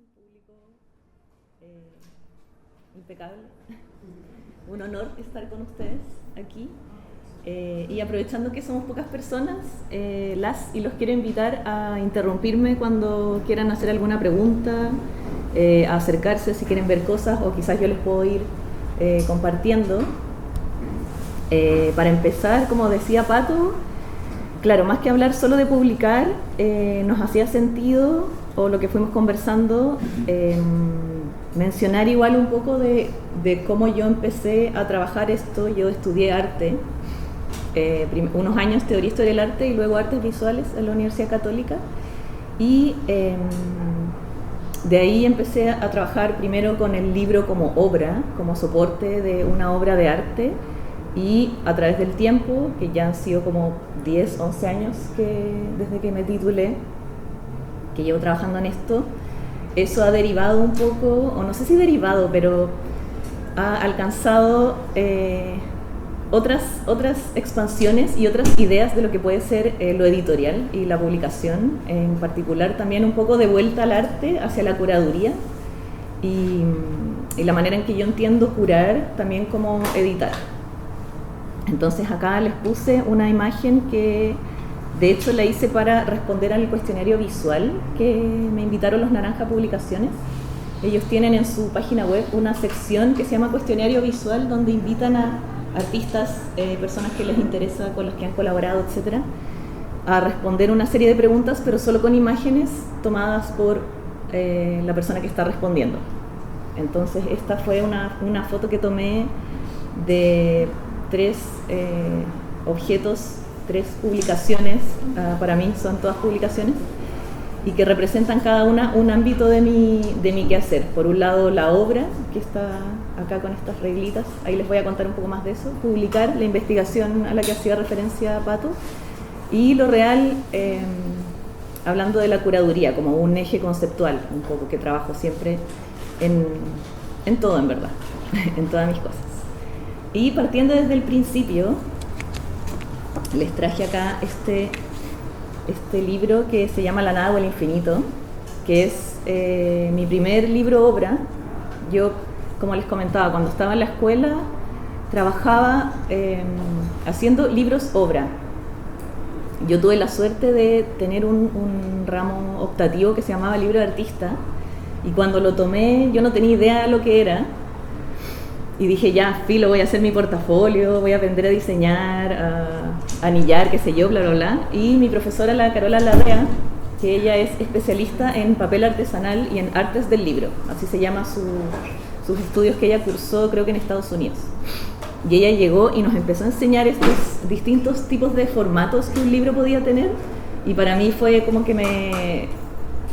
un público impecable. Un honor estar con ustedes aquí. Y aprovechando que somos pocas personas, las y los quiero invitar a interrumpirme cuando quieran hacer alguna pregunta, a acercarse si quieren ver cosas o quizás yo les puedo ir compartiendo. Para empezar, como decía Pato, claro, más que hablar solo de publicar, nos hacía sentido, o lo que fuimos conversando, mencionar igual un poco de cómo yo empecé a trabajar esto. Yo estudié arte, unos años teoría e historia del arte y luego artes visuales en la Universidad Católica, y de ahí empecé a trabajar primero con el libro como obra, como soporte de una obra de arte, y a través del tiempo, que ya han sido como 10, 11 años desde que me titulé, que llevo trabajando en esto, eso ha derivado un poco, o no sé si derivado, pero ha alcanzado otras expansiones y otras ideas de lo que puede ser lo editorial y la publicación, en particular también un poco de vuelta al arte, hacia la curaduría y la manera en que yo entiendo curar también como editar. Entonces acá les puse una imagen que de hecho la hice para responder al cuestionario visual que me invitaron los Naranja Publicaciones. Ellos tienen en su página web una sección que se llama cuestionario visual, donde invitan a artistas, personas que les interesa, con las que han colaborado, etcétera, a responder una serie de preguntas, pero solo con imágenes tomadas por la persona que está respondiendo. Entonces esta fue una foto que tomé de 3 objetos, 3 publicaciones, para mí son todas publicaciones, y que representan cada una un ámbito de mi quehacer. Por un lado, la obra, que está acá con estas reglitas, ahí les voy a contar un poco más de eso. Publicar, la investigación a la que hacía referencia Pato, y lo real, hablando de la curaduría como un eje conceptual, un poco que trabajo siempre en todo, en verdad, en todas mis cosas. Y partiendo desde el principio, les traje acá este libro que se llama La nada o el infinito, que es mi primer libro obra. Yo, como les comentaba, cuando estaba en la escuela trabajaba haciendo libros obra. Yo tuve la suerte de tener un ramo optativo que se llamaba libro de artista, y cuando lo tomé yo no tenía idea de lo que era. Y dije, ya, filo, voy a hacer mi portafolio, voy a aprender a diseñar, a anillar, qué sé yo, bla, bla, bla. Y mi profesora, la Carola Larrea, que ella es especialista en papel artesanal y en artes del libro, así se llama sus estudios que ella cursó, creo que en Estados Unidos. Y ella llegó y nos empezó a enseñar estos distintos tipos de formatos que un libro podía tener. Y para mí fue como que me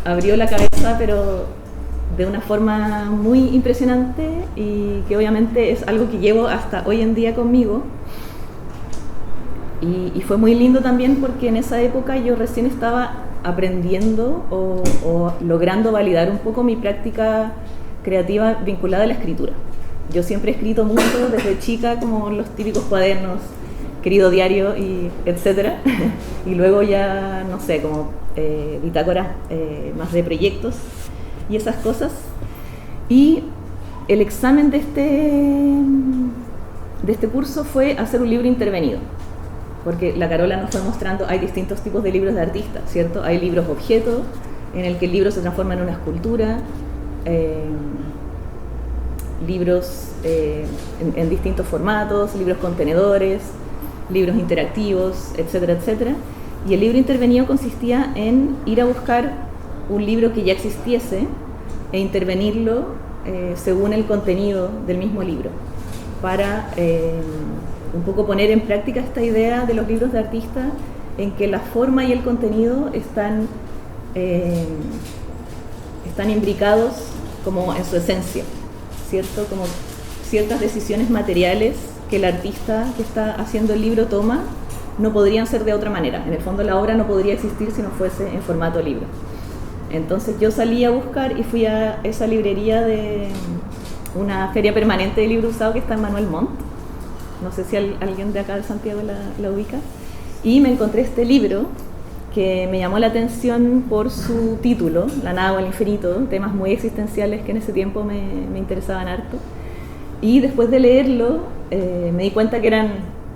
abrió la cabeza, pero de una forma muy impresionante, y que obviamente es algo que llevo hasta hoy en día conmigo. Y fue muy lindo también porque en esa época yo recién estaba aprendiendo o logrando validar un poco mi práctica creativa vinculada a la escritura. Yo siempre he escrito mucho desde chica, como los típicos cuadernos, querido diario, y etcétera. Y luego ya, no sé, como bitácoras más de proyectos y esas cosas. Y el examen de este curso fue hacer un libro intervenido, porque la Carola nos fue mostrando, hay distintos tipos de libros de artistas, ¿cierto? Hay libros objeto, en el que el libro se transforma en una escultura, libros en distintos formatos, libros contenedores, libros interactivos, etcétera, etcétera. Y el libro intervenido consistía en ir a buscar un libro que ya existiese e intervenirlo según el contenido del mismo libro, para un poco poner en práctica esta idea de los libros de artista, en que la forma y el contenido están imbricados como en su esencia, ¿cierto? Como ciertas decisiones materiales que el artista que está haciendo el libro toma no podrían ser de otra manera. En el fondo la obra no podría existir si no fuese en formato libro. Entonces yo salí a buscar y fui a esa librería de una feria permanente de libro usado que está en Manuel Montt. No sé si alguien de acá de Santiago la ubica. Y me encontré este libro que me llamó la atención por su título, La nada o el infinito, temas muy existenciales que en ese tiempo me interesaban harto. Y después de leerlo me di cuenta que eran,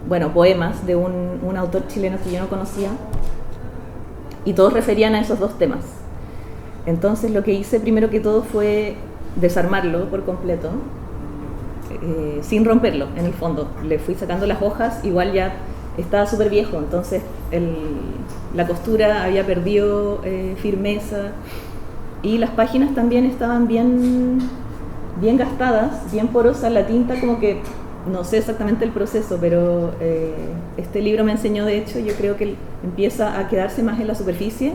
bueno, poemas de un autor chileno que yo no conocía, y todos referían a esos dos temas. Entonces lo que hice primero que todo fue desarmarlo por completo, sin romperlo en el fondo. Le fui sacando las hojas, igual ya estaba súper viejo, entonces la costura había perdido firmeza, y las páginas también estaban bien gastadas, bien porosas, la tinta como que, no sé exactamente el proceso, pero este libro me enseñó, de hecho, yo creo que empieza a quedarse más en la superficie,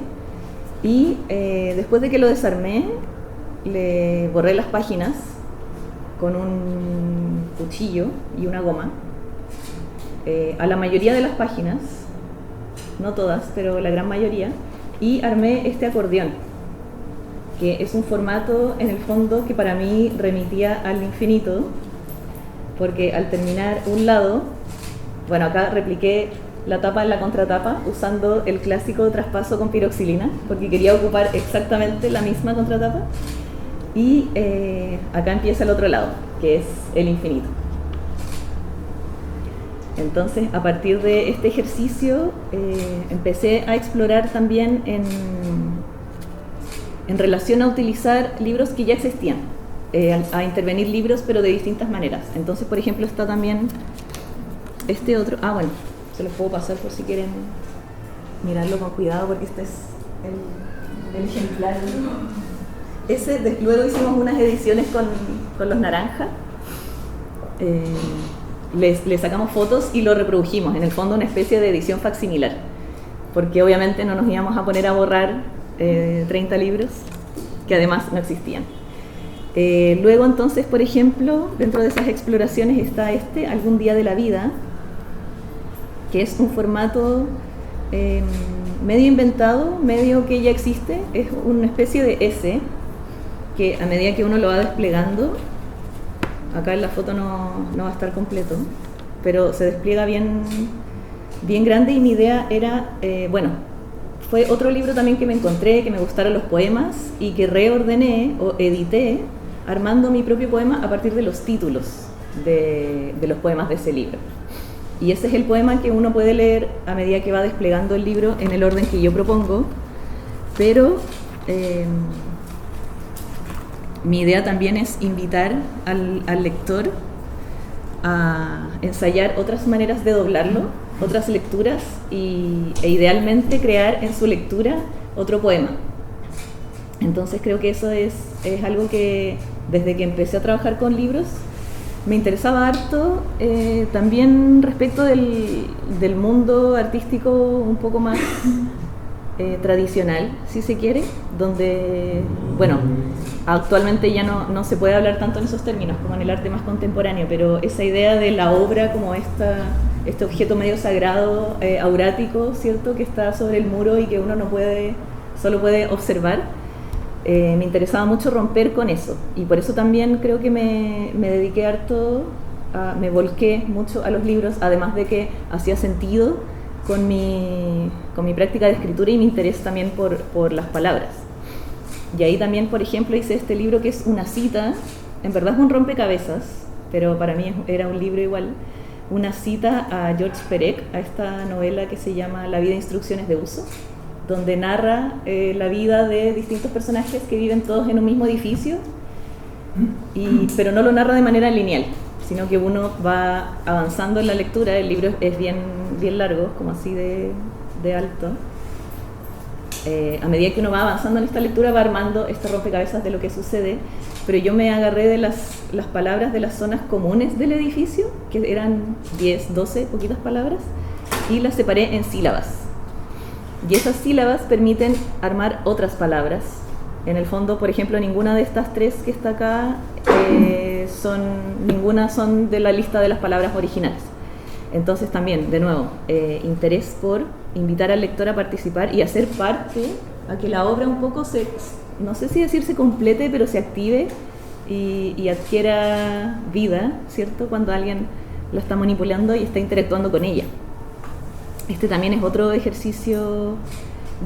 y después de que lo desarmé, le borré las páginas con un cuchillo y una goma, a la mayoría de las páginas, no todas, pero la gran mayoría, y armé este acordeón, que es un formato en el fondo que para mí remitía al infinito, porque al terminar un lado, bueno, acá repliqué la tapa en la contratapa usando el clásico traspaso con piroxilina, porque quería ocupar exactamente la misma contratapa, y acá empieza el otro lado, que es el infinito. Entonces, a partir de este ejercicio, empecé a explorar también en relación a utilizar libros que ya existían, a intervenir libros, pero de distintas maneras. Entonces, por ejemplo, está también este otro. Bueno, se los puedo pasar por si quieren mirarlo con cuidado, porque este es el ejemplar. Luego hicimos unas ediciones con los naranjas. Le sacamos fotos y lo reprodujimos, en el fondo una especie de edición facsimilar, porque obviamente no nos íbamos a poner a borrar 30 libros que además no existían. Luego entonces, por ejemplo, dentro de esas exploraciones está Algún día de la vida, que es un formato medio inventado, medio que ya existe. Es una especie de S que a medida que uno lo va desplegando, acá en la foto no va a estar completo, pero se despliega bien grande, y mi idea era, fue otro libro también que me encontré, que me gustaron los poemas, y que reordené o edité armando mi propio poema a partir de los títulos de los poemas de ese libro. Y ese es el poema que uno puede leer a medida que va desplegando el libro en el orden que yo propongo, pero mi idea también es invitar al lector a ensayar otras maneras de doblarlo, otras lecturas, e idealmente crear en su lectura otro poema. Entonces creo que eso es algo que desde que empecé a trabajar con libros me interesaba harto, también respecto del mundo artístico un poco más tradicional, si se quiere, donde, bueno, actualmente ya no se puede hablar tanto en esos términos como en el arte más contemporáneo, pero esa idea de la obra como este objeto medio sagrado, aurático, ¿cierto?, que está sobre el muro y que uno solo puede observar. Me interesaba mucho romper con eso, y por eso también creo que me dediqué harto, me volqué mucho a los libros, además de que hacía sentido con mi práctica de escritura y mi interés también por las palabras. Y ahí también, por ejemplo, hice este libro que es una cita, en verdad es un rompecabezas, pero para mí era un libro igual, una cita a George Perec, a esta novela que se llama La vida e instrucciones de uso, donde narra la vida de distintos personajes que viven todos en un mismo edificio, pero no lo narra de manera lineal, sino que uno va avanzando en la lectura. El libro es bien largo, como así de alto. A medida que uno va avanzando en esta lectura, va armando este rompecabezas de lo que sucede, pero yo me agarré de las palabras de las zonas comunes del edificio, que eran 10, 12, poquitas palabras, y las separé en sílabas. Y esas sílabas permiten armar otras palabras. En el fondo, por ejemplo, ninguna de estas tres que está acá ninguna son de la lista de las palabras originales. Entonces también, de nuevo, interés por invitar al lector a participar y hacer parte, a que la obra un poco no sé si decir se complete, pero se active y adquiera vida, ¿cierto?, cuando alguien la está manipulando y está interactuando con ella. Este también es otro ejercicio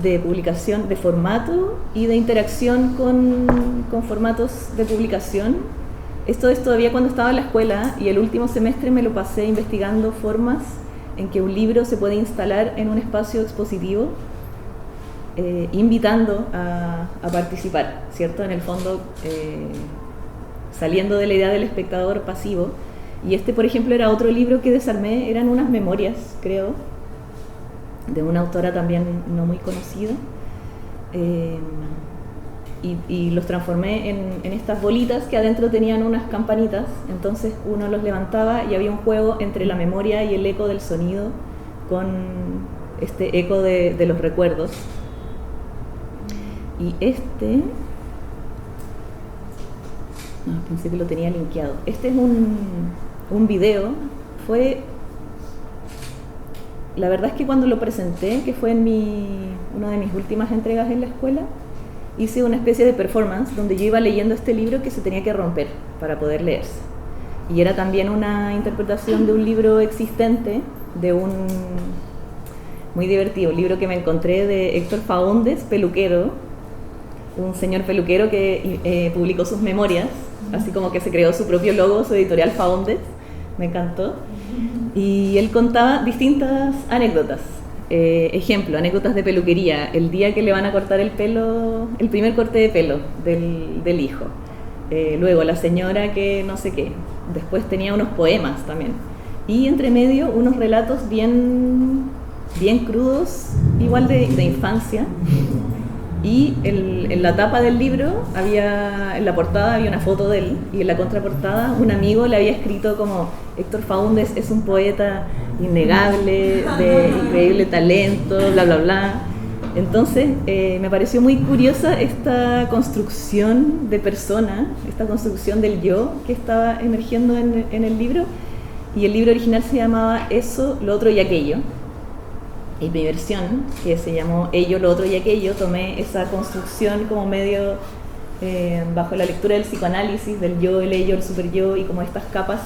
de publicación, de formato y de interacción con formatos de publicación. Esto es todavía cuando estaba en la escuela, y el último semestre me lo pasé investigando formas en que un libro se puede instalar en un espacio expositivo, invitando a participar, ¿cierto? En el fondo, saliendo de la idea del espectador pasivo. Y este, por ejemplo, era otro libro que desarmé, eran unas memorias, creo, de una autora también no muy conocida, y los transformé en estas bolitas que adentro tenían unas campanitas. Entonces uno los levantaba y había un juego entre la memoria y el eco del sonido, con este eco de los recuerdos. Y pensé que lo tenía linkeado. Este es un video. La verdad es que cuando lo presenté, que fue en una de mis últimas entregas en la escuela, hice una especie de performance donde yo iba leyendo este libro que se tenía que romper para poder leerse. Y era también una interpretación de un libro existente, muy divertido, un libro que me encontré de Héctor Faúndez, peluquero, un señor peluquero que publicó sus memorias, así como que se creó su propio logo, su editorial Faúndez. Me encantó. Y él contaba distintas anécdotas. Ejemplo, anécdotas de peluquería. El día que le van a cortar el pelo, el primer corte de pelo del hijo. Luego la señora que no sé qué. Después tenía unos poemas también. Y entre medio unos relatos bien crudos, igual de infancia. Y en la tapa del libro, en la portada había una foto de él, y en la contraportada un amigo le había escrito como: Héctor Faúndez es un poeta innegable, de increíble talento, bla bla bla. Entonces me pareció muy curiosa esta construcción de persona, esta construcción del yo que estaba emergiendo en el libro. Y el libro original se llamaba Eso, lo otro y aquello. Y mi versión, que se llamó Ello, lo otro y aquello, tomé esa construcción como medio bajo la lectura del psicoanálisis, del yo, el ello, el superyo, y como estas capas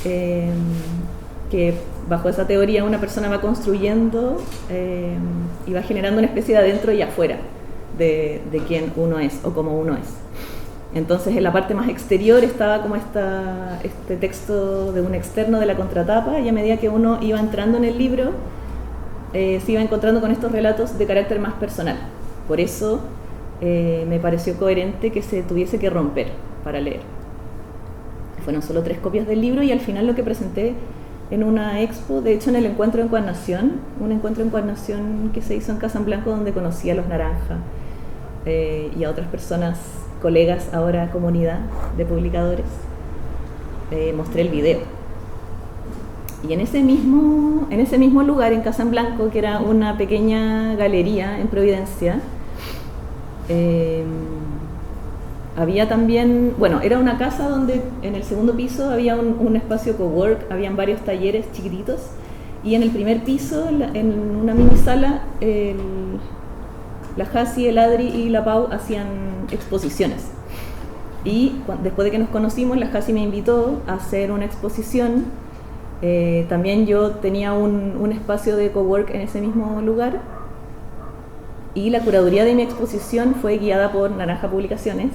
que bajo esa teoría una persona va construyendo y va generando una especie de adentro y afuera de quién uno es o cómo uno es. Entonces en la parte más exterior estaba como este texto de un externo de la contratapa, y a medida que uno iba entrando en el libro, se iba encontrando con estos relatos de carácter más personal. Por eso me pareció coherente que se tuviese que romper para leer. Fueron solo 3 copias del libro, y al final lo que presenté en una expo, de hecho en el Encuentro de Encuadernación, un encuentro de encuadernación que se hizo en Casablanca, donde conocí a los Naranja y a otras personas, colegas, ahora comunidad de publicadores, mostré el video. Y en ese mismo lugar, en Casa en Blanco, que era una pequeña galería en Providencia, había también, era una casa donde en el segundo piso había un espacio cowork, habían varios talleres chiquititos, y en el primer piso, en una mini sala, la Jasi, el Adri y la Pau hacían exposiciones. Y después de que nos conocimos, la Jasi me invitó a hacer una exposición. También yo tenía un espacio de cowork en ese mismo lugar, y la curaduría de mi exposición fue guiada por Naranja Publicaciones.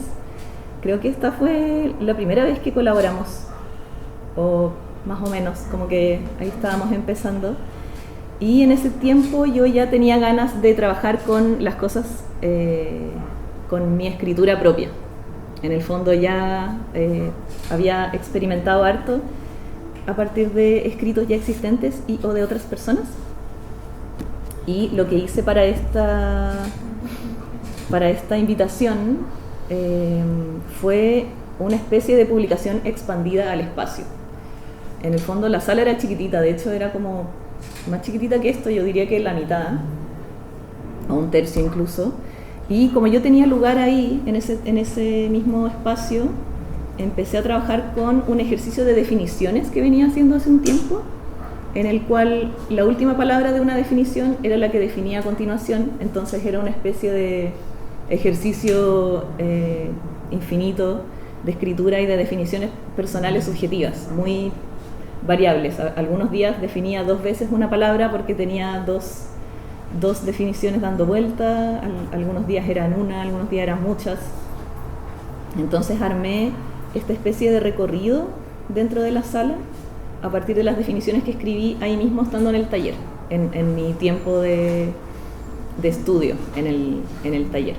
Creo que esta fue la primera vez que colaboramos, o más o menos, como que ahí estábamos empezando. Y en ese tiempo yo ya tenía ganas de trabajar con las cosas, con mi escritura propia. En el fondo ya había experimentado harto a partir de escritos ya existentes o de otras personas. Y lo que hice para esta invitación fue una especie de publicación expandida al espacio. En el fondo la sala era chiquitita, de hecho era como más chiquitita que esto, yo diría que la mitad, o un tercio incluso. Y como yo tenía lugar ahí, en ese mismo espacio, empecé a trabajar con un ejercicio de definiciones que venía haciendo hace un tiempo, en el cual la última palabra de una definición era la que definía a continuación. Entonces era una especie de ejercicio infinito de escritura y de definiciones personales subjetivas, muy variables. Algunos días definía 2 veces una palabra porque tenía 2 2 definiciones dando vuelta, algunos días eran una, algunos días eran muchas. Entonces armé esta especie de recorrido dentro de la sala a partir de las definiciones que escribí ahí mismo estando en el taller, en mi tiempo de estudio en el taller.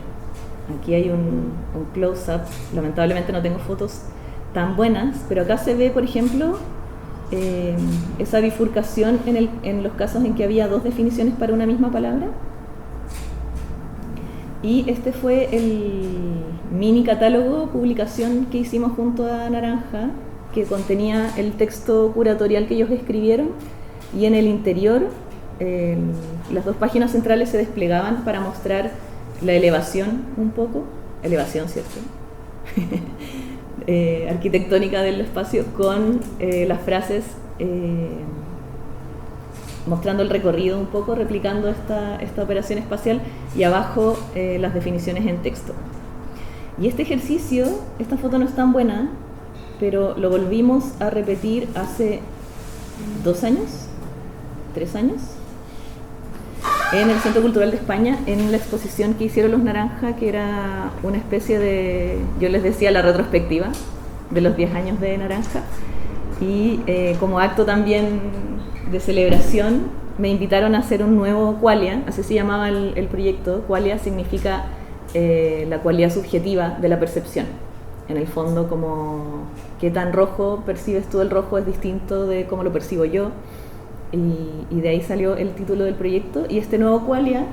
Aquí hay un close-up, lamentablemente no tengo fotos tan buenas, pero acá se ve, por ejemplo, esa bifurcación en los casos en que había 2 definiciones para una misma palabra. Y este fue el mini catálogo, publicación que hicimos junto a Naranja, que contenía el texto curatorial que ellos escribieron, y en el interior las 2 páginas centrales se desplegaban para mostrar la elevación un poco, elevación, ¿cierto? Arquitectónica del espacio, con las frases mostrando el recorrido un poco, replicando esta operación espacial, y abajo las definiciones en texto. Y este ejercicio, esta foto no es tan buena, pero lo volvimos a repetir hace 2 años, 3 años, en el Centro Cultural de España, en la exposición que hicieron los Naranja, que era una especie de, yo les decía, la retrospectiva de los 10 años de Naranja. Y como acto también de celebración, me invitaron a hacer un nuevo qualia, así se llamaba el proyecto. Qualia significa la cualidad subjetiva de la percepción. En el fondo, como qué tan rojo percibes tú el rojo es distinto de cómo lo percibo yo. Y de ahí salió el título del proyecto. Y este nuevo qualia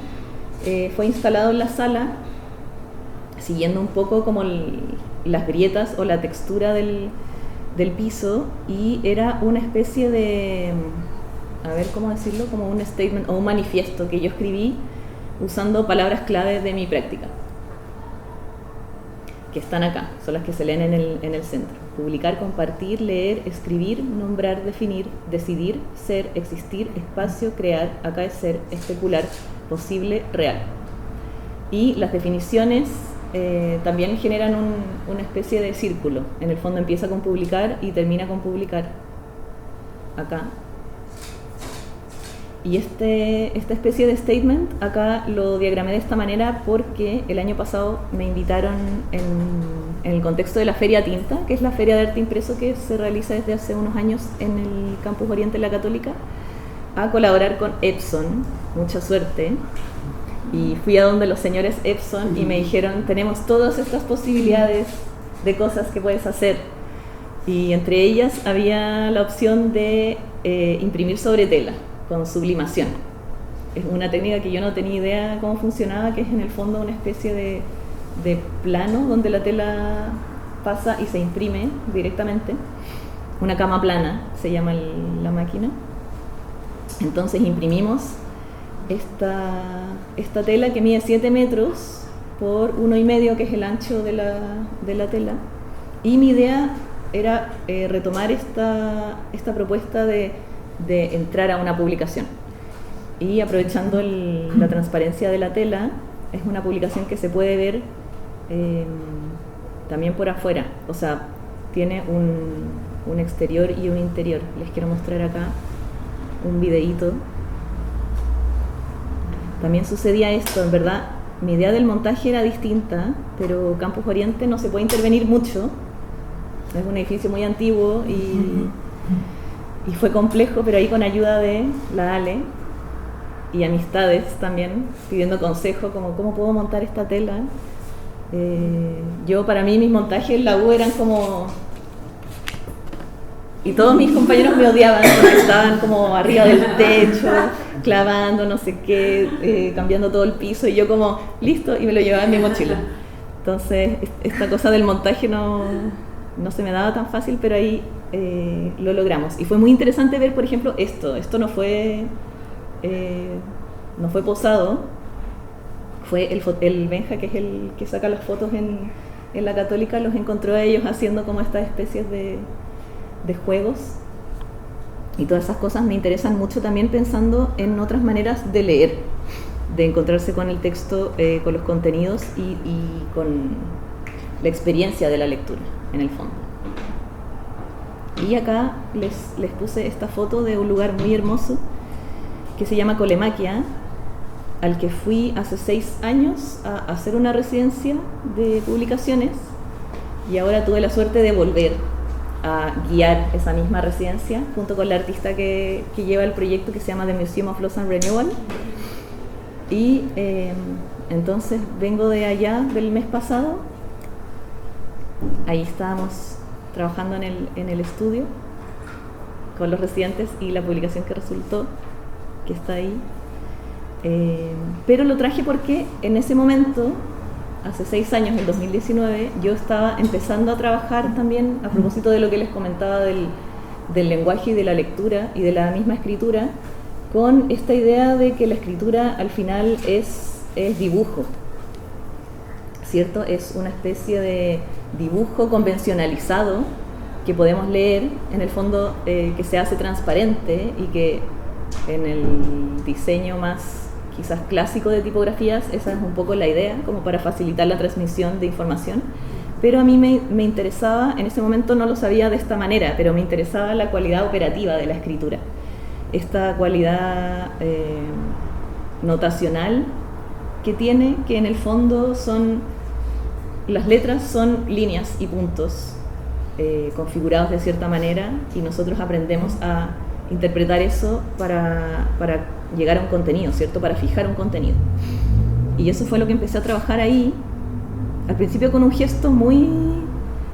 fue instalado en la sala, siguiendo un poco como las grietas o la textura del piso, y era una especie de, a ver cómo decirlo, como un statement o un manifiesto que yo escribí usando palabras clave de mi práctica, que están acá, son las que se leen en el centro: publicar, compartir, leer, escribir, nombrar, definir, decidir, ser, existir, espacio, crear, acaecer, especular, posible, real. Y las definiciones también generan una especie de círculo. En el fondo empieza con publicar y termina con publicar, acá. Y esta especie de statement acá lo diagramé de esta manera porque el año pasado me invitaron en el contexto de la Feria Tinta, que es la feria de arte impreso que se realiza desde hace unos años en el Campus Oriente de la Católica, a colaborar con Epson. Mucha suerte. Y fui a donde los señores Epson y me dijeron: tenemos todas estas posibilidades de cosas que puedes hacer. Y entre ellas había la opción de imprimir sobre tela con sublimación. Es una técnica que yo no tenía idea cómo funcionaba, que es en el fondo una especie de plano donde la tela pasa y se imprime directamente. Una cama plana se llama la máquina. Entonces imprimimos esta tela que mide 7 metros por 1,5, que es el ancho de la tela. Y mi idea era retomar esta propuesta de entrar a una publicación. Y aprovechando la transparencia de la tela, es una publicación que se puede ver también por afuera. O sea, tiene un exterior y un interior. Les quiero mostrar acá un videíto. También sucedía esto, en verdad, mi idea del montaje era distinta, pero Campus Oriente no se puede intervenir mucho. Es un edificio muy antiguo y fue complejo, pero ahí con ayuda de la Ale y amistades también, pidiendo consejo como cómo puedo montar esta tela. Para mí mis montajes en la U eran como... Y todos mis compañeros me odiaban porque estaban como arriba del techo, clavando no sé qué, cambiando todo el piso, y yo como, listo, y me lo llevaba en mi mochila. Entonces, esta cosa del montaje no se me daba tan fácil, pero ahí lo logramos. Y fue muy interesante ver, por ejemplo, esto no fue posado, fue el Benja, que es el que saca las fotos en la Católica, los encontró a ellos haciendo como estas especies de juegos, y todas esas cosas me interesan mucho también pensando en otras maneras de leer, de encontrarse con el texto, con los contenidos y con la experiencia de la lectura en el fondo. Y acá les puse esta foto de un lugar muy hermoso que se llama Colemaquia, al que fui hace 6 años a hacer una residencia de publicaciones, y ahora tuve la suerte de volver a guiar esa misma residencia junto con la artista que lleva el proyecto, que se llama The Museum of Loss and Renewal. Y entonces vengo de allá del mes pasado. Ahí estábamos trabajando en el estudio con los residentes y la publicación que resultó, que está ahí. Pero lo traje porque en ese momento, hace 6 años, en 2019, yo estaba empezando a trabajar también, a propósito de lo que les comentaba del lenguaje y de la lectura y de la misma escritura, con esta idea de que la escritura al final es dibujo, ¿cierto? Es una especie de dibujo convencionalizado que podemos leer, en el fondo, que se hace transparente, y que en el diseño más quizás clásico de tipografías, esa es un poco la idea, como para facilitar la transmisión de información. Pero a mí me interesaba, en ese momento no lo sabía de esta manera, pero me interesaba la cualidad operativa de la escritura, esta cualidad notacional que tiene, que en el fondo las letras son líneas y puntos configurados de cierta manera, y nosotros aprendemos a interpretar eso para llegar a un contenido, ¿cierto? Para fijar un contenido. Y eso fue lo que empecé a trabajar ahí, al principio con un gesto muy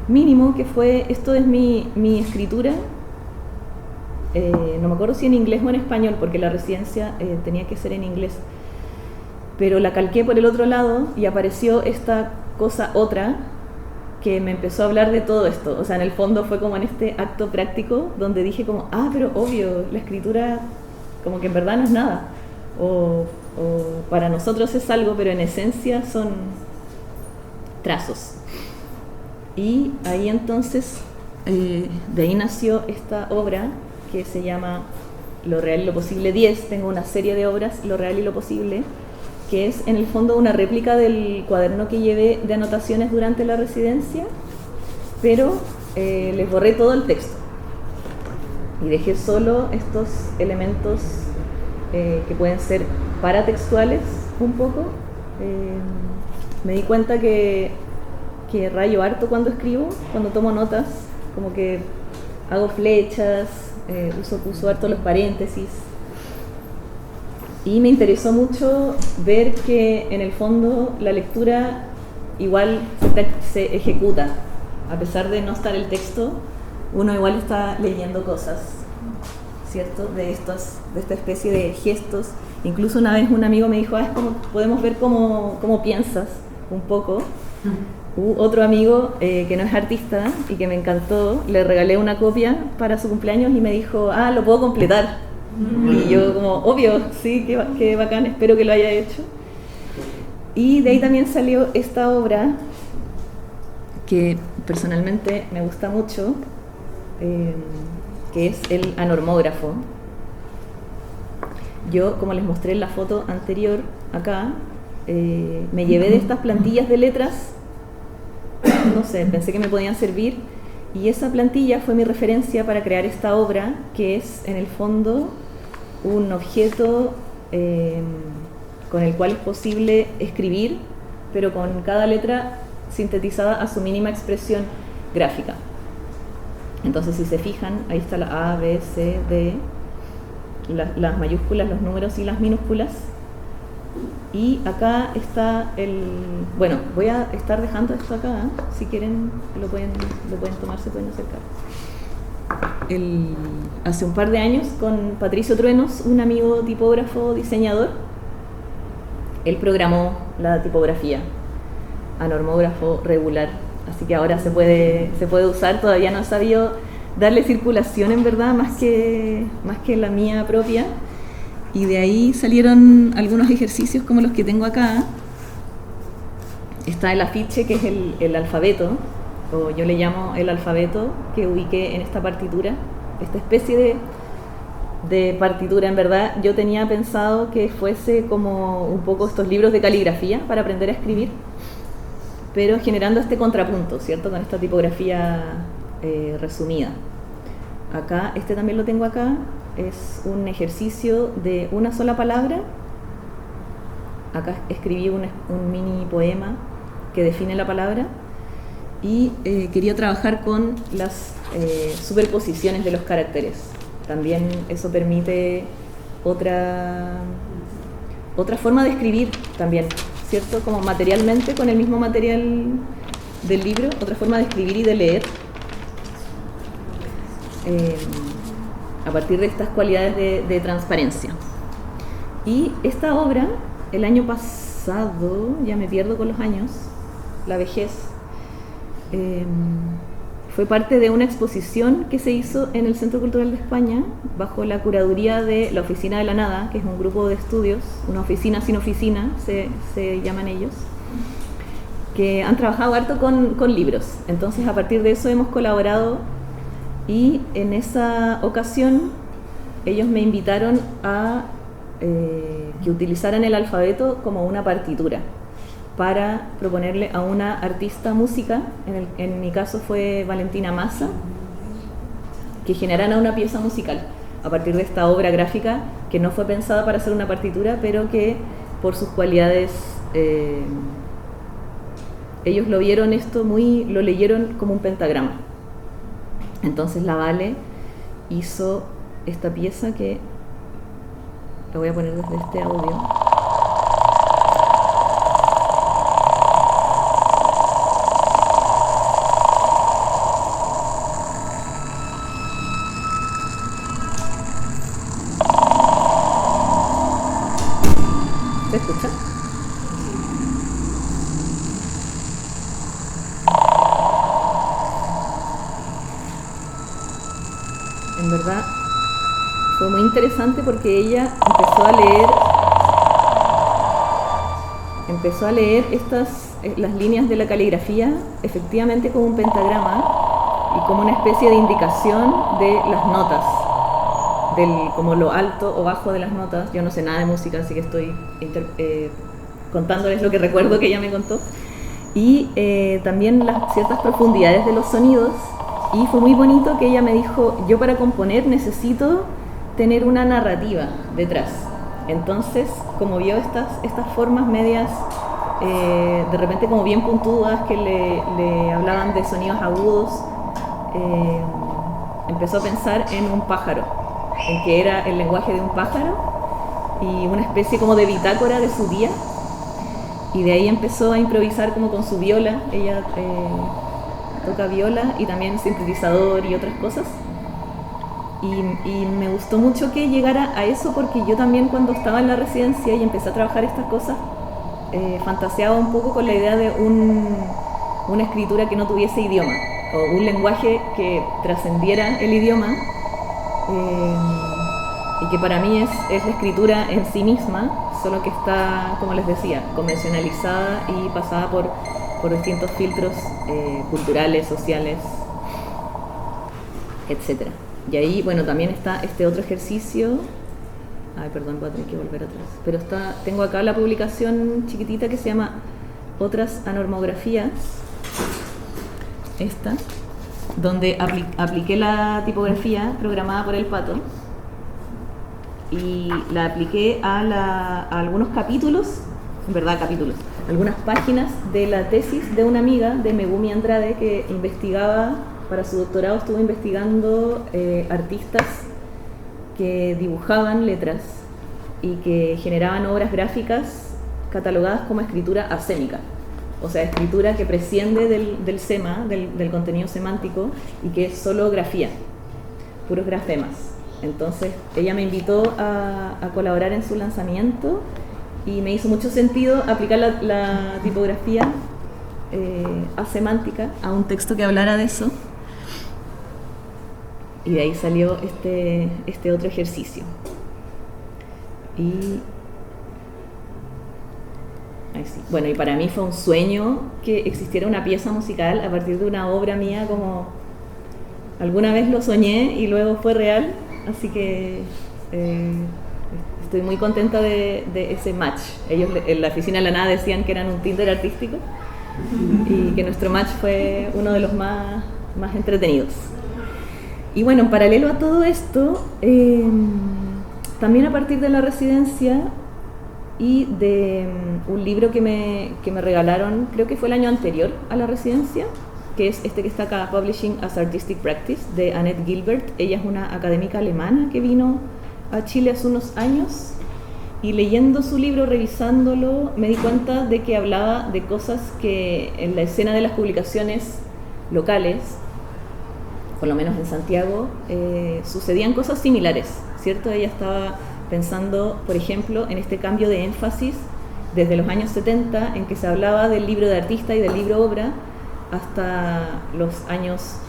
mínimo, que fue: esto es mi escritura. No me acuerdo si en inglés o en español, porque la residencia tenía que ser en inglés, pero la calqué por el otro lado y apareció esta cosa otra que me empezó a hablar de todo esto. O sea, en el fondo fue como en este acto práctico donde dije como, pero obvio, la escritura como que en verdad no es nada, o para nosotros es algo, pero en esencia son trazos. Y ahí entonces, de ahí nació esta obra que se llama Lo Real y lo Posible 10. Tengo una serie de obras, Lo Real y lo Posible, que es en el fondo una réplica del cuaderno que llevé de anotaciones durante la residencia, pero les borré todo el texto y dejé solo estos elementos que pueden ser paratextuales un poco. Me di cuenta que rayo harto cuando escribo, cuando tomo notas, como que hago flechas, uso harto los paréntesis. Y me interesó mucho ver que en el fondo la lectura igual se ejecuta, a pesar de no estar el texto, uno igual está leyendo cosas, ¿cierto? De esta especie de gestos. Incluso una vez un amigo me dijo, es como podemos ver cómo piensas un poco. Otro amigo que no es artista y que me encantó, le regalé una copia para su cumpleaños y me dijo, lo puedo completar. Y yo como, obvio, sí, qué bacán, espero que lo haya hecho. Y de ahí también salió esta obra que personalmente me gusta mucho, que es el anormógrafo. Yo, como les mostré en la foto anterior acá, me llevé de estas plantillas de letras, no sé, pensé que me podían servir, y esa plantilla fue mi referencia para crear esta obra, que es en el fondo un objeto con el cual es posible escribir, pero con cada letra sintetizada a su mínima expresión gráfica. Entonces, si se fijan, ahí está la A, B, C, D, las mayúsculas, los números y las minúsculas. Y acá está bueno, voy a estar dejando esto acá, si quieren lo pueden tomar, se pueden acercar. Hace un par de años, con Patricio Truenos, un amigo tipógrafo, diseñador, él programó la tipografía anormógrafo regular, así que ahora se puede usar. Todavía no he sabido darle circulación, en verdad, más que la mía propia. Y de ahí salieron algunos ejercicios como los que tengo acá. Está el afiche, que es el alfabeto, o yo le llamo el alfabeto, que ubiqué en esta partitura, esta especie de partitura. En verdad yo tenía pensado que fuese como un poco estos libros de caligrafía para aprender a escribir, pero generando este contrapunto, ¿cierto? Con esta tipografía resumida. Acá, también lo tengo acá, es un ejercicio de una sola palabra acá escribí un mini poema que define la palabra y quería trabajar con las superposiciones de los caracteres. También eso permite otra forma de escribir también, ¿cierto? Como materialmente, con el mismo material del libro, otra forma de escribir y de leer. A partir de estas cualidades de transparencia. Y esta obra, el año pasado, ya me pierdo con los años, la vejez, fue parte de una exposición que se hizo en el Centro Cultural de España bajo la curaduría de la Oficina de la Nada, que es un grupo de estudios, una oficina sin oficina, se llaman ellos, que han trabajado harto con libros. Entonces, a partir de eso hemos colaborado. Y en esa ocasión ellos me invitaron a que utilizaran el alfabeto como una partitura para proponerle a una artista música, en mi caso fue Valentina Massa, que generara una pieza musical a partir de esta obra gráfica que no fue pensada para ser una partitura, pero que por sus cualidades ellos lo vieron lo leyeron como un pentagrama. Entonces la Vale hizo esta pieza que la voy a poner desde este audio. ¿Se escucha? En verdad fue muy interesante porque ella empezó a leer las líneas de la caligrafía efectivamente como un pentagrama y como una especie de indicación de las notas, como lo alto o bajo de las notas. Yo no sé nada de música, así que estoy contándoles lo que recuerdo que ella me contó, y también las ciertas profundidades de los sonidos. Y fue muy bonito que ella me dijo, yo para componer necesito tener una narrativa detrás. Entonces, como vio estas formas medias, de repente como bien puntudas, que le hablaban de sonidos agudos, empezó a pensar en un pájaro, en que era el lenguaje de un pájaro y una especie como de bitácora de su día. Y de ahí empezó a improvisar como con su viola. Ella toca viola y también sintetizador y otras cosas, y me gustó mucho que llegara a eso, porque yo también cuando estaba en la residencia y empecé a trabajar estas cosas fantaseaba un poco con la idea de una escritura que no tuviese idioma, o un lenguaje que trascendiera el idioma, y que para mí es la escritura en sí misma, solo que está, como les decía, convencionalizada y pasada por distintos filtros culturales, sociales, etc. Y ahí, bueno, también está este otro ejercicio. Ay, perdón, voy a tener que volver atrás. Pero tengo acá la publicación chiquitita que se llama Otras anormografías, esta, donde apliqué la tipografía programada por el Pato y la apliqué a algunos capítulos, en verdad capítulos, algunas páginas de la tesis de una amiga, de Megumi Andrade, que investigaba, para su doctorado estuvo investigando artistas que dibujaban letras y que generaban obras gráficas catalogadas como escritura asémica, o sea, escritura que presciende del sema, del contenido semántico, y que es solo grafía, puros grafemas. Entonces ella me invitó a colaborar en su lanzamiento y me hizo mucho sentido aplicar la tipografía asemántica a un texto que hablara de eso, y de ahí salió este otro ejercicio. Y ahí sí. Bueno, y para mí fue un sueño que existiera una pieza musical a partir de una obra mía, como alguna vez lo soñé y luego fue real, así que estoy muy contenta de ese match. Ellos en la Oficina de la Nada decían que eran un Tinder artístico y que nuestro match fue uno de los más entretenidos. Y bueno, en paralelo a todo esto, también a partir de la residencia y de un libro que me regalaron, creo que fue el año anterior a la residencia, que es este que está acá, Publishing as Artistic Practice, de Annette Gilbert. Ella es una académica alemana que vino a Chile hace unos años, y leyendo su libro, revisándolo, me di cuenta de que hablaba de cosas que en la escena de las publicaciones locales, por lo menos en Santiago, sucedían cosas similares, ¿cierto? Ella estaba pensando, por ejemplo, en este cambio de énfasis desde los años 70, en que se hablaba del libro de artista y del libro obra, hasta los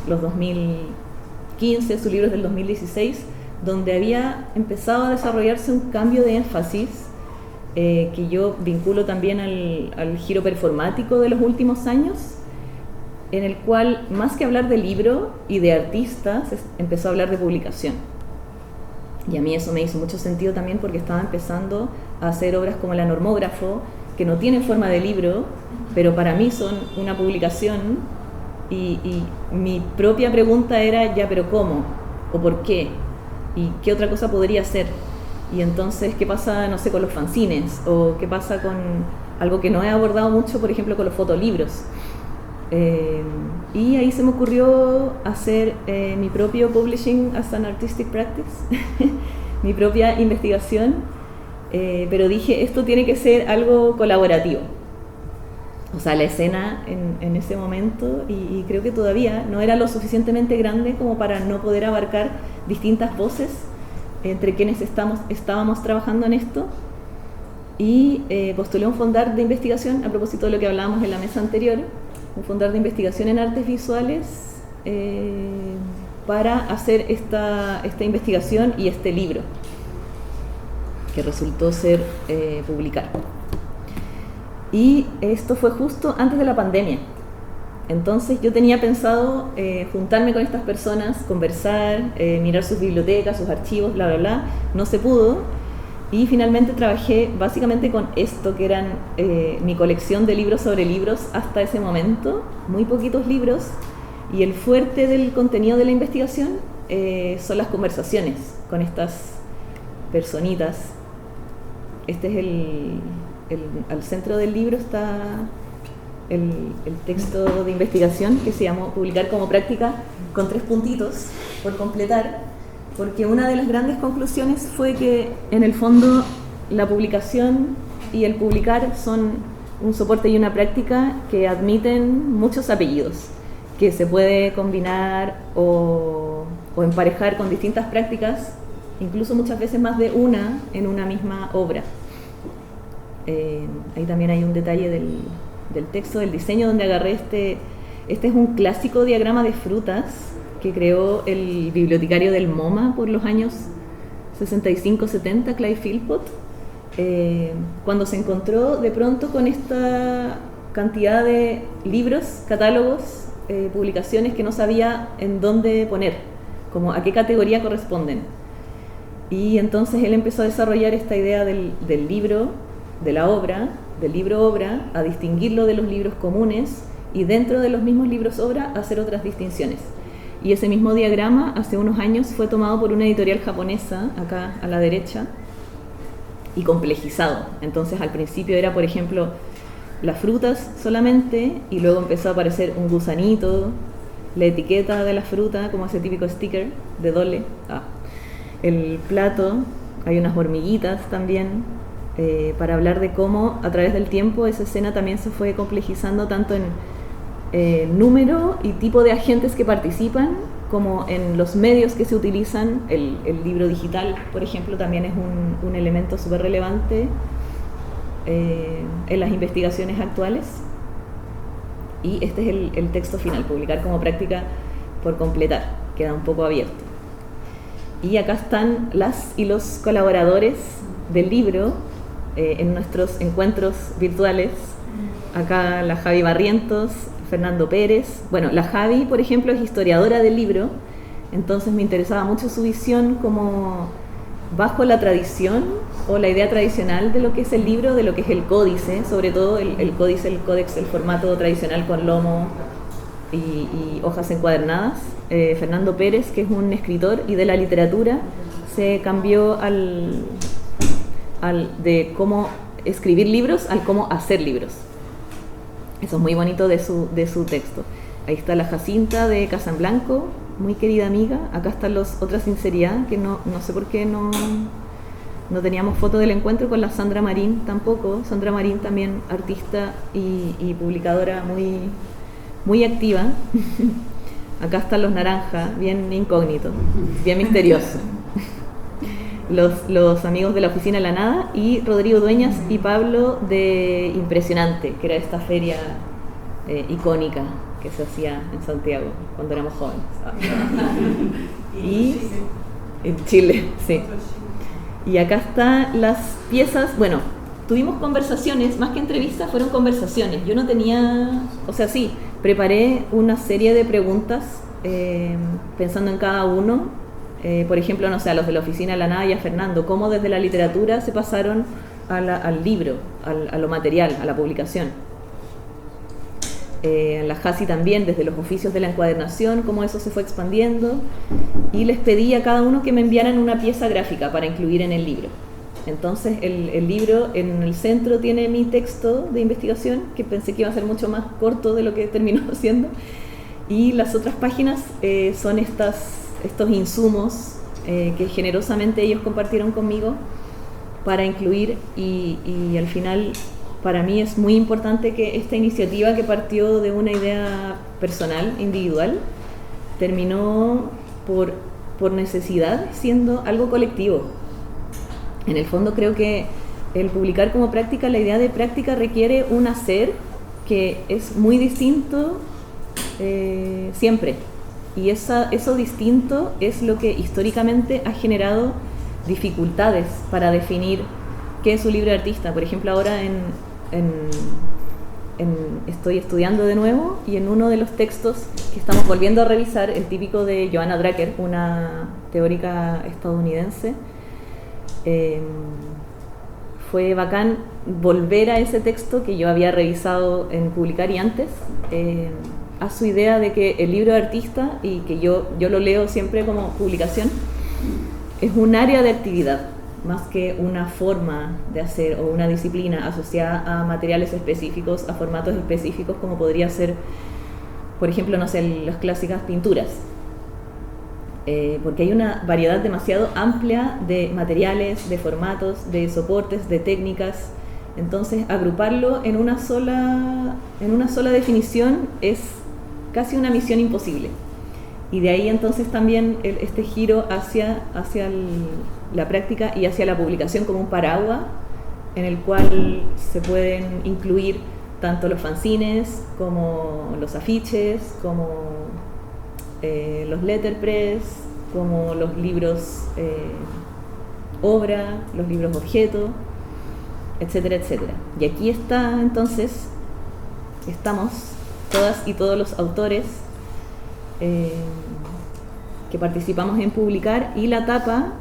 2015, su libro es del 2016, donde había empezado a desarrollarse un cambio de énfasis que yo vinculo también al giro performático de los últimos años, en el cual, más que hablar de libro y de artista, se empezó a hablar de publicación. Y a mí eso me hizo mucho sentido también, porque estaba empezando a hacer obras como La Normógrafo, que no tienen forma de libro, pero para mí son una publicación, y mi propia pregunta era, ya, pero ¿cómo? ¿O por qué? ¿Y qué otra cosa podría ser? Y entonces, ¿qué pasa, no sé, con los fanzines? ¿O qué pasa con algo que no he abordado mucho, por ejemplo, con los fotolibros? Y ahí se me ocurrió hacer mi propio Publishing as an Artistic Practice, mi propia investigación, pero dije, esto tiene que ser algo colaborativo. O sea, la escena en ese momento, y creo que todavía no era lo suficientemente grande como para no poder abarcar distintas voces entre quienes estábamos trabajando en esto, y postulé un fondar de investigación, a propósito de lo que hablábamos en la mesa anterior, un fondar de investigación en artes visuales, para hacer esta investigación y este libro, que resultó ser publicar. Y esto fue justo antes de la pandemia. Entonces yo tenía pensado juntarme con estas personas, conversar, mirar sus bibliotecas, sus archivos, bla, bla, bla. No se pudo. Y finalmente trabajé básicamente con esto, que eran mi colección de libros sobre libros hasta ese momento. Muy poquitos libros. Y el fuerte del contenido de la investigación son las conversaciones con estas personitas. Este es al centro del libro está el texto de investigación, que se llamó Publicar como práctica, con 3 puntitos por completar, porque una de las grandes conclusiones fue que en el fondo la publicación y el publicar son un soporte y una práctica que admiten muchos apellidos, que se puede combinar o emparejar con distintas prácticas, incluso muchas veces más de una en una misma obra. Ahí también hay un detalle del texto, del diseño, donde agarré este es un clásico diagrama de frutas que creó el bibliotecario del MoMA por los años 65-70, Clive Philpott, cuando se encontró de pronto con esta cantidad de libros, catálogos, publicaciones que no sabía en dónde poner, como a qué categoría corresponden. Y entonces él empezó a desarrollar esta idea del libro, de la obra, del libro-obra, a distinguirlo de los libros comunes, y dentro de los mismos libros-obra hacer otras distinciones. Y ese mismo diagrama hace unos años fue tomado por una editorial japonesa, acá a la derecha, y complejizado. Entonces al principio era, por ejemplo, las frutas solamente, y luego empezó a aparecer un gusanito, la etiqueta de la fruta, como ese típico sticker de Dole, el plato, hay unas hormiguitas también, para hablar de cómo a través del tiempo esa escena también se fue complejizando tanto en número y tipo de agentes que participan, como en los medios que se utilizan. El libro digital, por ejemplo, también es un elemento súper relevante en las investigaciones actuales. Y este es el texto final, Publicar como práctica por completar, queda un poco abierto. Y acá están las y los colaboradores del libro en nuestros encuentros virtuales. Acá la Javi Barrientos, Fernando Pérez. Bueno, la Javi, por ejemplo, es historiadora del libro, entonces me interesaba mucho su visión como bajo la tradición o la idea tradicional de lo que es el libro, de lo que es el códice, sobre todo el códice, el códex, el formato tradicional con lomo y hojas encuadernadas. Fernando Pérez, que es un escritor y de la literatura, se cambió de cómo escribir libros al cómo hacer libros. Eso es muy bonito de su texto. Ahí está la Jacinta de Casablanco, muy querida amiga. Acá están los Otra Sinceridad, que no sé por qué no teníamos foto del encuentro con la Sandra Marín tampoco. Sandra Marín también artista y publicadora muy, muy activa. Acá están los Naranja, bien incógnito, bien misterioso. Los amigos de la Oficina La Nada y Rodrigo Dueñas y Pablo de Impresionante, que era esta feria icónica que se hacía en Santiago cuando éramos jóvenes. Y en Chile, sí. Y acá están las piezas. Bueno, tuvimos conversaciones, más que entrevistas, fueron conversaciones. Yo no tenía, o sea, sí, preparé una serie de preguntas pensando en cada uno. Por ejemplo, no sé, a los de la Oficina La Nada y a Fernando, cómo desde la literatura se pasaron al libro, a lo material, a la publicación. La Jasi también, desde los oficios de la encuadernación, cómo eso se fue expandiendo. Y les pedí a cada uno que me enviaran una pieza gráfica para incluir en el libro. Entonces, el libro en el centro tiene mi texto de investigación, que pensé que iba a ser mucho más corto de lo que terminó siendo. Y las otras páginas son estos insumos que generosamente ellos compartieron conmigo para incluir y al final para mí es muy importante que esta iniciativa que partió de una idea personal, individual, terminó por necesidad siendo algo colectivo. En el fondo creo que el publicar como práctica, la idea de práctica requiere un hacer que es muy distinto siempre. Y eso distinto es lo que históricamente ha generado dificultades para definir qué es un libro de artista. Por ejemplo, ahora estoy estudiando de nuevo y en uno de los textos que estamos volviendo a revisar, el típico de Joanna Drucker, una teórica estadounidense, fue bacán volver a ese texto que yo había revisado en Publicar y antes, a su idea de que el libro de artista, y que yo lo leo siempre como publicación, es un área de actividad, más que una forma de hacer o una disciplina asociada a materiales específicos, a formatos específicos, como podría ser, por ejemplo, no sé, las clásicas pinturas. Porque hay una variedad demasiado amplia de materiales, de formatos, de soportes, de técnicas. Entonces, agruparlo en una sola definición es casi una misión imposible. Y de ahí entonces también este giro hacia la práctica y hacia la publicación como un paraguas en el cual se pueden incluir tanto los fanzines como los afiches, como los letterpress, como los libros obra, los libros objeto, etcétera, etcétera. Y aquí está entonces, estamos todas y todos los autores que participamos en publicar, y la tapa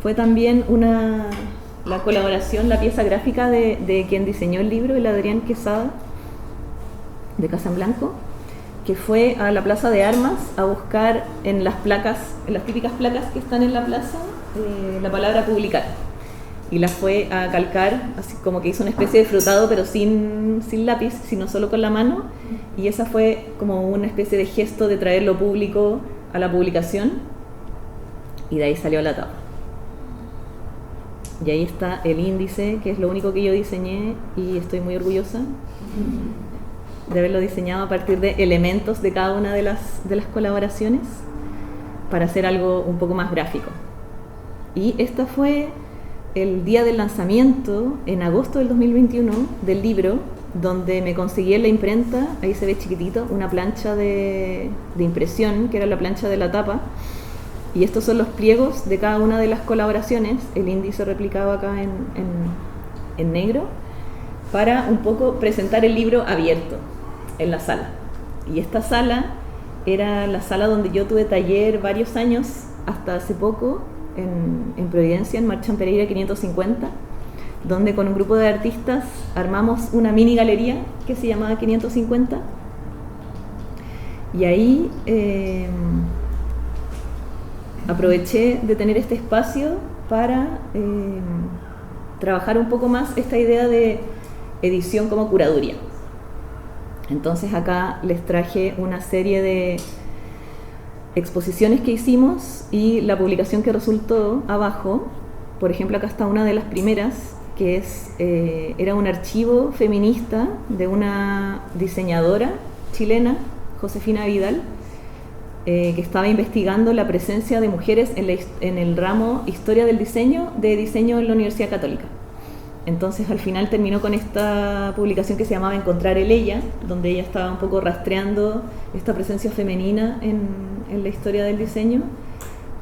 fue también la colaboración, la pieza gráfica de quien diseñó el libro, el Adrián Quesada de Casablanco, que fue a la Plaza de Armas a buscar en las placas, en las típicas placas que están en la plaza, la palabra publicar, y la fue a calcar, así como que hizo una especie de frotado, pero sin lápiz, sino solo con la mano, y esa fue como una especie de gesto de traer lo público a la publicación, y de ahí salió la tapa. Y ahí está el índice, que es lo único que yo diseñé, y estoy muy orgullosa de haberlo diseñado a partir de elementos de cada una de las colaboraciones para hacer algo un poco más gráfico. Y esta fue el día del lanzamiento, en agosto del 2021, del libro, donde me conseguí en la imprenta, ahí se ve chiquitito, una plancha de impresión, que era la plancha de la tapa, y estos son los pliegos de cada una de las colaboraciones, el índice replicado acá en negro, para un poco presentar el libro abierto en la sala. Y esta sala era la sala donde yo tuve taller varios años, hasta hace poco, en Providencia, en Marchán Pereira 550, donde con un grupo de artistas armamos una mini galería que se llamaba 550, y ahí aproveché de tener este espacio para trabajar un poco más esta idea de edición como curaduría. Entonces acá les traje una serie de exposiciones que hicimos y la publicación que resultó abajo. Por ejemplo, acá está una de las primeras, que era un archivo feminista de una diseñadora chilena, Josefina Vidal, que estaba investigando la presencia de mujeres en el ramo Historia del Diseño en la Universidad Católica. Entonces al final terminó con esta publicación que se llamaba Encontrar el Ella, donde ella estaba un poco rastreando esta presencia femenina en la historia del diseño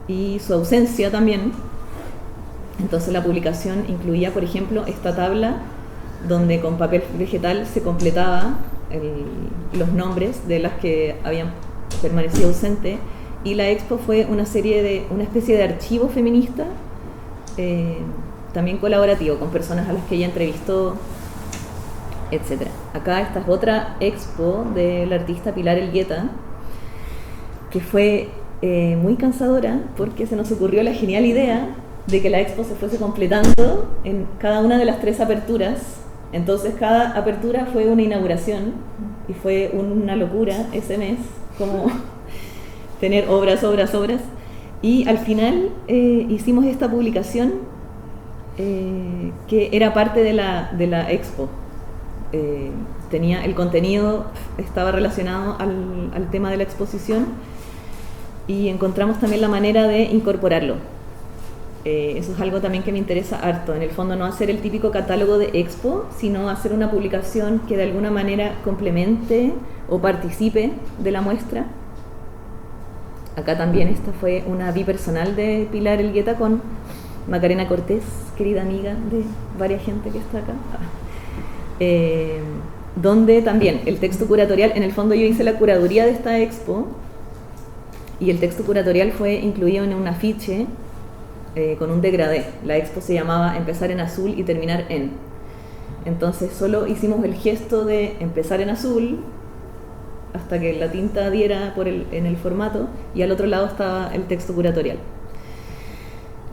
y su ausencia también. Entonces la publicación incluía, por ejemplo, esta tabla donde con papel vegetal se completaba los nombres de las que habían permanecido ausentes, y la expo fue una especie de archivo feminista, también colaborativo, con personas a las que ella entrevistó, etc. Acá esta es otra expo del artista Pilar Elgueta, que fue muy cansadora porque se nos ocurrió la genial idea de que la expo se fuese completando en cada una de las 3 aperturas. Entonces cada apertura fue una inauguración y fue una locura ese mes, como tener obras. Y al final hicimos esta publicación que era parte de la expo. El contenido estaba relacionado al tema de la exposición y encontramos también la manera de incorporarlo. Eso es algo también que me interesa harto. En el fondo, no hacer el típico catálogo de expo, sino hacer una publicación que de alguna manera complemente o participe de la muestra. Acá también esta fue una bipersonal de Pilar Elgueta con Macarena Cortés, querida amiga de varias gente que está acá. Donde también el texto curatorial, en el fondo yo hice la curaduría de esta expo y el texto curatorial fue incluido en un afiche con un degradé. La expo se llamaba Empezar en azul y terminar en. Entonces solo hicimos el gesto de empezar en azul hasta que la tinta diera en el formato, y al otro lado estaba el texto curatorial.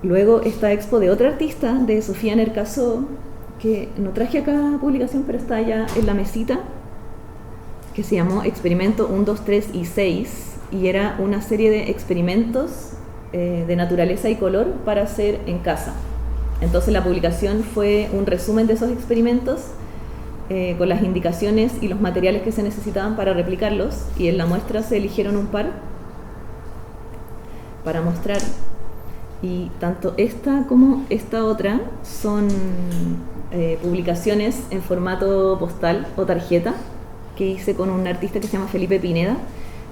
Luego esta expo de otra artista, de Sofía Nercasó, que no traje acá publicación, pero está ya en la mesita, que se llamó Experimento 1, 2, 3 y 6, y era una serie de experimentos de naturaleza y color para hacer en casa. Entonces la publicación fue un resumen de esos experimentos con las indicaciones y los materiales que se necesitaban para replicarlos, y en la muestra se eligieron un par para mostrar, y tanto esta como esta otra son publicaciones en formato postal o tarjeta que hice con un artista que se llama Felipe Pineda,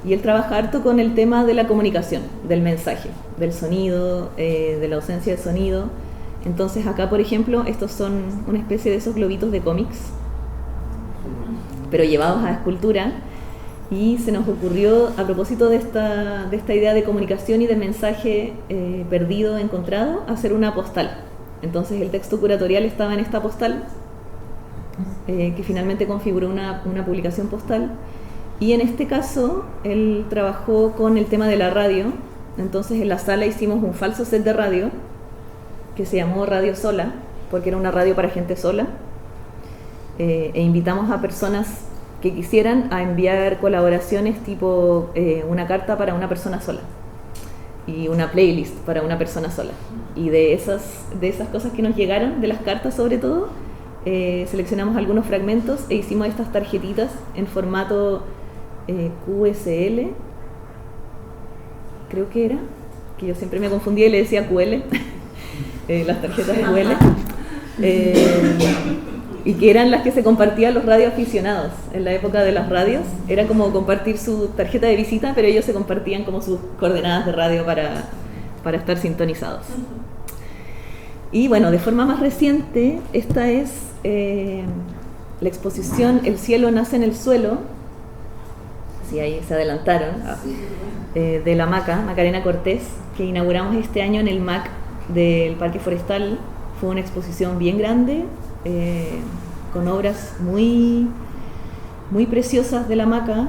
y él trabaja harto con el tema de la comunicación, del mensaje, del sonido, de la ausencia de sonido. Entonces acá, por ejemplo, estos son una especie de esos globitos de cómics, pero llevados a escultura, y se nos ocurrió, a propósito de esta idea de comunicación y de mensaje perdido, encontrado, hacer una postal. Entonces el texto curatorial estaba en esta postal, que finalmente configuró una publicación postal. Y en este caso, él trabajó con el tema de la radio. Entonces en la sala hicimos un falso set de radio, que se llamó Radio Sola, porque era una radio para gente sola. E invitamos a personas que quisieran a enviar colaboraciones tipo una carta para una persona sola y una playlist para una persona sola. Y de esas cosas que nos llegaron, de las cartas sobre todo, seleccionamos algunos fragmentos e hicimos estas tarjetitas en formato QSL, creo que era, que yo siempre me confundía y le decía QL, las tarjetas QL, y que eran las que se compartían los radioaficionados en la época de las radios. Era como compartir su tarjeta de visita, pero ellos se compartían como sus coordenadas de radio para estar sintonizados. Y bueno, de forma más reciente, esta es la exposición El cielo nace en el suelo, sí, ahí se adelantaron, de la MACA, Macarena Cortés, que inauguramos este año en el MAC del Parque Forestal. Fue una exposición bien grande, con obras muy, muy preciosas de la MACA,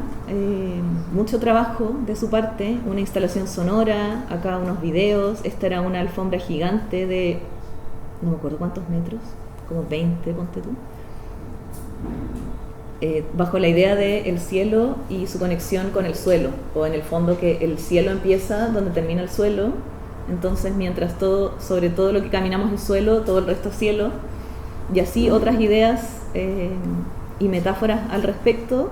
mucho trabajo de su parte, una instalación sonora, acá unos videos. Esta era una alfombra gigante de no me acuerdo cuántos metros, como 20, ponte tú, bajo la idea de el cielo y su conexión con el suelo, o en el fondo que el cielo empieza donde termina el suelo, entonces mientras todo, sobre todo lo que caminamos es suelo, todo el resto es cielo, y así otras ideas y metáforas al respecto,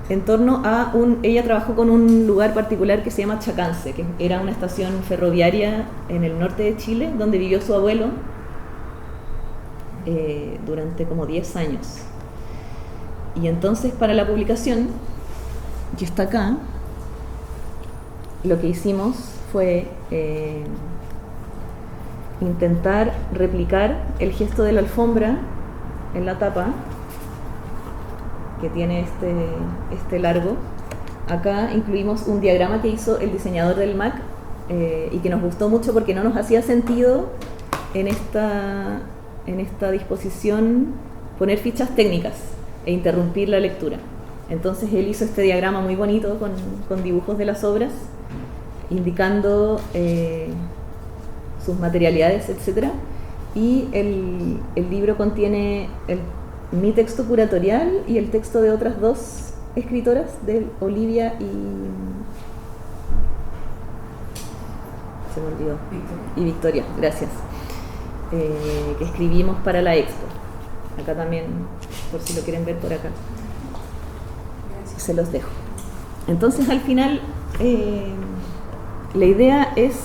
en torno a ella trabajó con un lugar particular que se llama Chacance, que era una estación ferroviaria en el norte de Chile, donde vivió su abuelo durante como 10 años. Y entonces para la publicación, que está acá, lo que hicimos fue intentar replicar el gesto de la alfombra en la tapa, que tiene este largo. Acá incluimos un diagrama que hizo el diseñador del MAC y que nos gustó mucho porque no nos hacía sentido en esta disposición poner fichas técnicas e interrumpir la lectura. Entonces él hizo este diagrama muy bonito con dibujos de las obras, indicando sus materialidades, etc. Y el libro contiene mi texto curatorial y el texto de otras dos escritoras, de Olivia y... se me olvidó. Y Victoria, gracias. Que escribimos para la expo. Acá también, por si lo quieren ver por acá. Gracias. Se los dejo. Entonces al final la idea es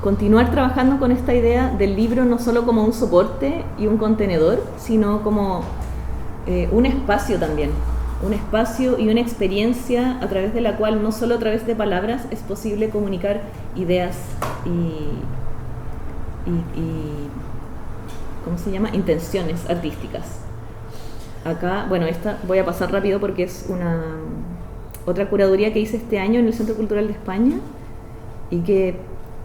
continuar trabajando con esta idea del libro no solo como un soporte y un contenedor, sino como un espacio también, un espacio y una experiencia a través de la cual no solo a través de palabras es posible comunicar ideas y ¿cómo se llama? Intenciones artísticas. Acá, bueno, esta voy a pasar rápido porque es otra curaduría que hice este año en el Centro Cultural de España, y que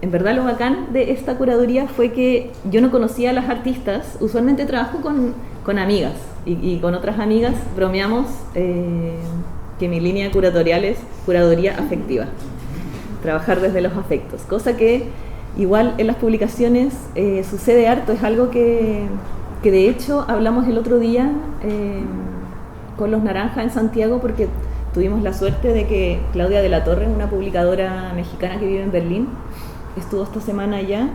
en verdad lo bacán de esta curaduría fue que yo no conocía a las artistas. Usualmente trabajo con amigas y con otras amigas bromeamos que mi línea curatorial es curaduría afectiva, trabajar desde los afectos, cosa que igual en las publicaciones sucede harto. Es algo que de hecho hablamos el otro día con los Naranjas en Santiago, porque tuvimos la suerte de que Claudia de la Torre, una publicadora mexicana que vive en Berlín, estuvo esta semana allá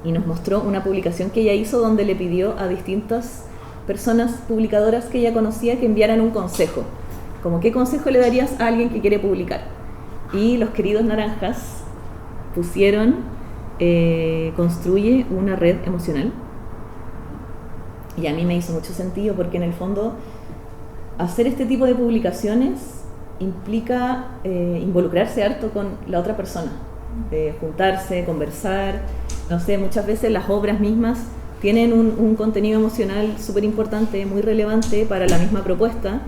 y nos mostró una publicación que ella hizo donde le pidió a distintas personas publicadoras que ella conocía que enviaran un consejo, como qué consejo le darías a alguien que quiere publicar. Y los queridos Naranjas pusieron construye una red emocional, y a mí me hizo mucho sentido porque en el fondo hacer este tipo de publicaciones implica involucrarse harto con la otra persona, juntarse, conversar, no sé, muchas veces las obras mismas tienen un contenido emocional súper importante, muy relevante para la misma propuesta,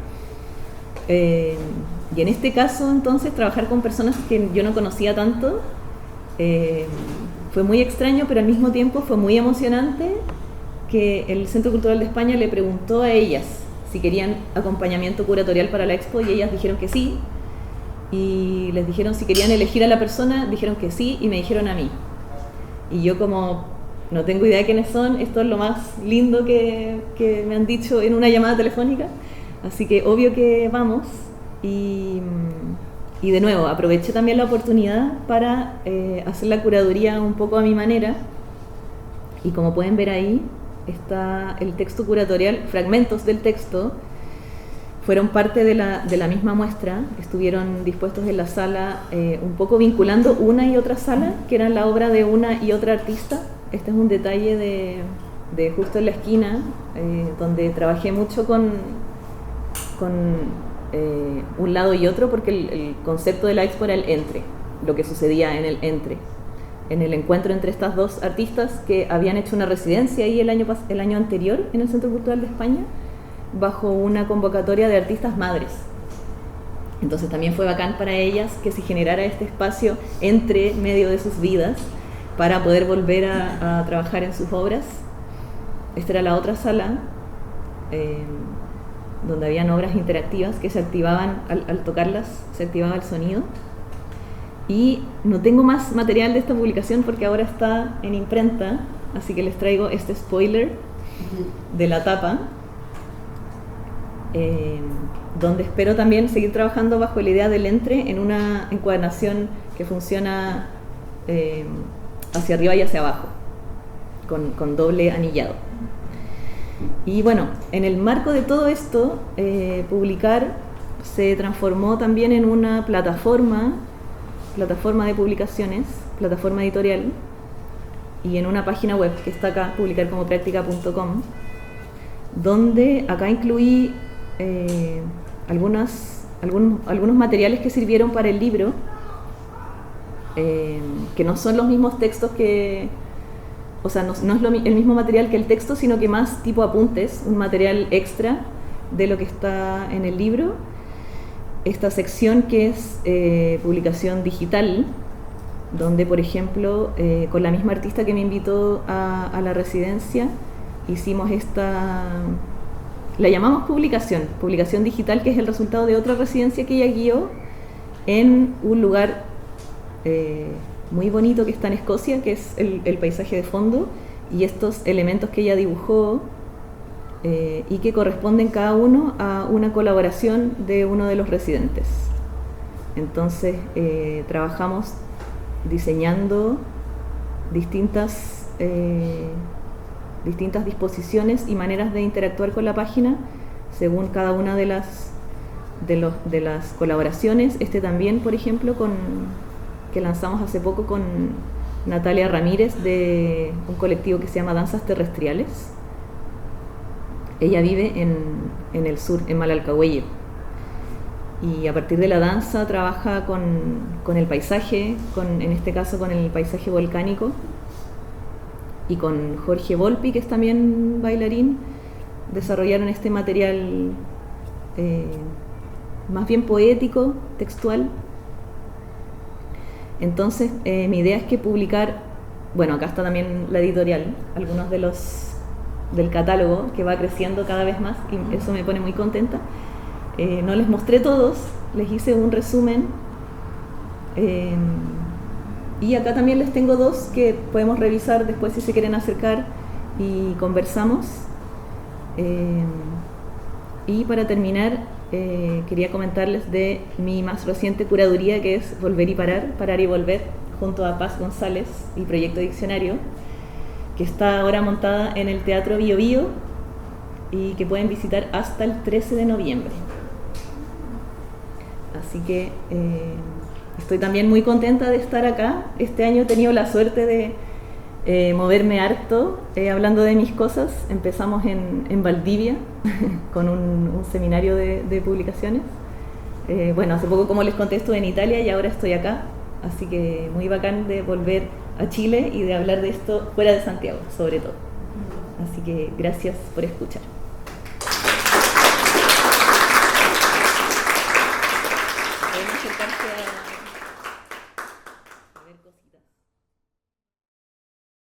y en este caso entonces trabajar con personas que yo no conocía tanto fue muy extraño, pero al mismo tiempo fue muy emocionante, que el Centro Cultural de España le preguntó a ellas si querían acompañamiento curatorial para la expo, y ellas dijeron que sí, y les dijeron si querían elegir a la persona, dijeron que sí, y me dijeron a mí. Y yo, como no tengo idea de quiénes son, esto es lo más lindo que me han dicho en una llamada telefónica, así que obvio que vamos. Y de nuevo aproveché también la oportunidad para hacer la curaduría un poco a mi manera, y como pueden ver ahí está el texto curatorial, fragmentos del texto fueron parte de la misma muestra, estuvieron dispuestos en la sala, un poco vinculando una y otra sala, que eran la obra de una y otra artista. Este es un detalle de justo en la esquina, donde trabajé mucho con un lado y otro, porque el concepto de la expo era el entre, lo que sucedía en el entre, en el encuentro entre estas dos artistas que habían hecho una residencia ahí el año anterior en el Centro Cultural de España, bajo una convocatoria de artistas madres. Entonces también fue bacán para ellas que se generara este espacio entre medio de sus vidas para poder volver a trabajar en sus obras. Esta era la otra sala, donde habían obras interactivas que se activaban al tocarlas, se activaba el sonido. Y no tengo más material de esta publicación porque ahora está en imprenta, así que les traigo este spoiler de la tapa, donde espero también seguir trabajando bajo la idea del entre en una encuadernación que funciona hacia arriba y hacia abajo, con doble anillado. Y bueno, en el marco de todo esto, Publicar se transformó también en una plataforma de publicaciones, plataforma editorial, y en una página web que está acá, publicarcomopráctica.com, donde acá incluí algunos materiales que sirvieron para el libro, que no son los mismos textos que... O sea, no es el mismo material que el texto, sino que más tipo apuntes, un material extra de lo que está en el libro. Esta sección que es publicación digital, donde, por ejemplo, con la misma artista que me invitó a la residencia, hicimos la llamamos publicación digital, que es el resultado de otra residencia que ella guió en un lugar muy bonito que está en Escocia, que es el paisaje de fondo, y estos elementos que ella dibujó y que corresponden cada uno a una colaboración de uno de los residentes. Entonces trabajamos diseñando distintas disposiciones y maneras de interactuar con la página según cada una de las colaboraciones. También, por ejemplo, que lanzamos hace poco con Natalia Ramírez, de un colectivo que se llama Danzas Terrestriales. Ella vive en el sur, en Malalcahuello, y a partir de la danza trabaja con el paisaje, en este caso con el paisaje volcánico, y con Jorge Volpi, que es también bailarín, desarrollaron este material más bien poético, textual. Entonces mi idea es que Publicar, bueno, acá está también la editorial, algunos del catálogo que va creciendo cada vez más, y eso me pone muy contenta. No les mostré todos, les hice un resumen, y acá también les tengo dos que podemos revisar después si se quieren acercar y conversamos. Y para terminar, quería comentarles de mi más reciente curaduría, que es Volver y Parar, Parar y Volver, junto a Paz González y Proyecto Diccionario, que está ahora montada en el Teatro Bio Bio y que pueden visitar hasta el 13 de noviembre. Así que estoy también muy contenta de estar acá. Este año he tenido la suerte de moverme harto, hablando de mis cosas. Empezamos en Valdivia con un seminario de publicaciones. Bueno, hace poco, como les conté, estuve en Italia y ahora estoy acá. Así que muy bacán de volver a Chile y de hablar de esto fuera de Santiago, sobre todo. Así que gracias por escuchar. Pueden acercarse a...